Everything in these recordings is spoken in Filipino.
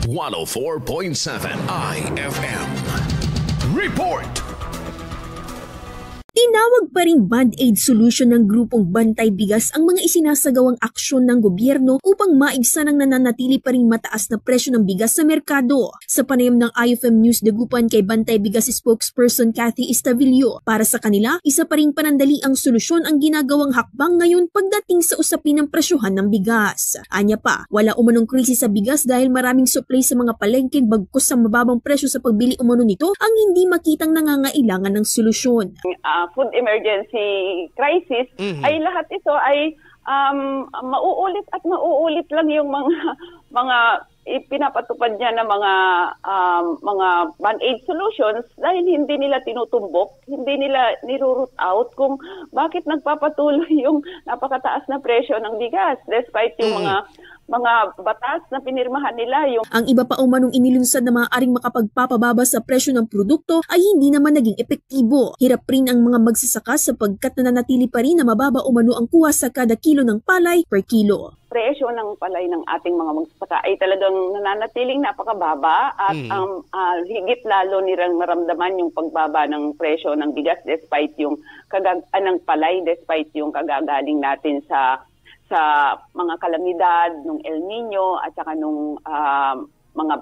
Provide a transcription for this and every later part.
104.7 IFM. Report! Tinawag pa ring band-aid solution ng grupong Bantay Bigas ang mga isinasagawang aksyon ng gobyerno upang maibsan ang nananatili pa ring mataas na presyo ng bigas sa merkado. Sa panayam ng IFM News Dagupan kay Bantay Bigas spokesperson Cathy Estavillo, para sa kanila, isa pa ring panandali ang solusyon ang ginagawang hakbang ngayon pagdating sa usapin ng presyuhan ng bigas. Anya pa, wala umanong krisis sa bigas dahil maraming supply sa mga palengke bagkus sa mababang presyo sa pagbili umano nito ang hindi makitang nangangailangan ng solusyon. Food emergency crisis, ay lahat ito ay mauulit at mauulit lang yung mga ipinapatupad niya na mga band-aid solutions dahil hindi nila tinutumbok, hindi nila niro-root out kung bakit nagpapatuloy yung napakataas na presyo ng bigas despite yung mga batas na pinirmahan nila. Ang iba pa umanong inilunsad na maaaring makapagpapababa sa presyo ng produkto ay hindi naman naging epektibo. Hirap rin ang mga magsasaka sapagkat nananatili pa rin na mababa umano ang kuha sa kada kilo ng palay per kilo. Presyo ng palay ng ating mga magsasaka ay talagang nananatiling napakababa at higit lalo nilang maramdaman yung pagbaba ng presyo ng bigas despite yung ng palay, despite yung kagagaling natin sa mga kalamidad nung El Nino at saka nung mga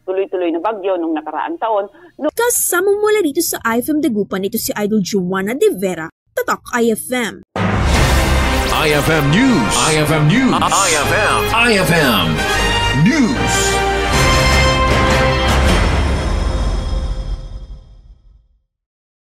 tuloy-tuloy na bagyo nung nakaraang taon. Kasama mula dito sa IFM Dagupan, ito si Idol Joanna De Vera, Tatak IFM. IFM News. IFM News. IFM News.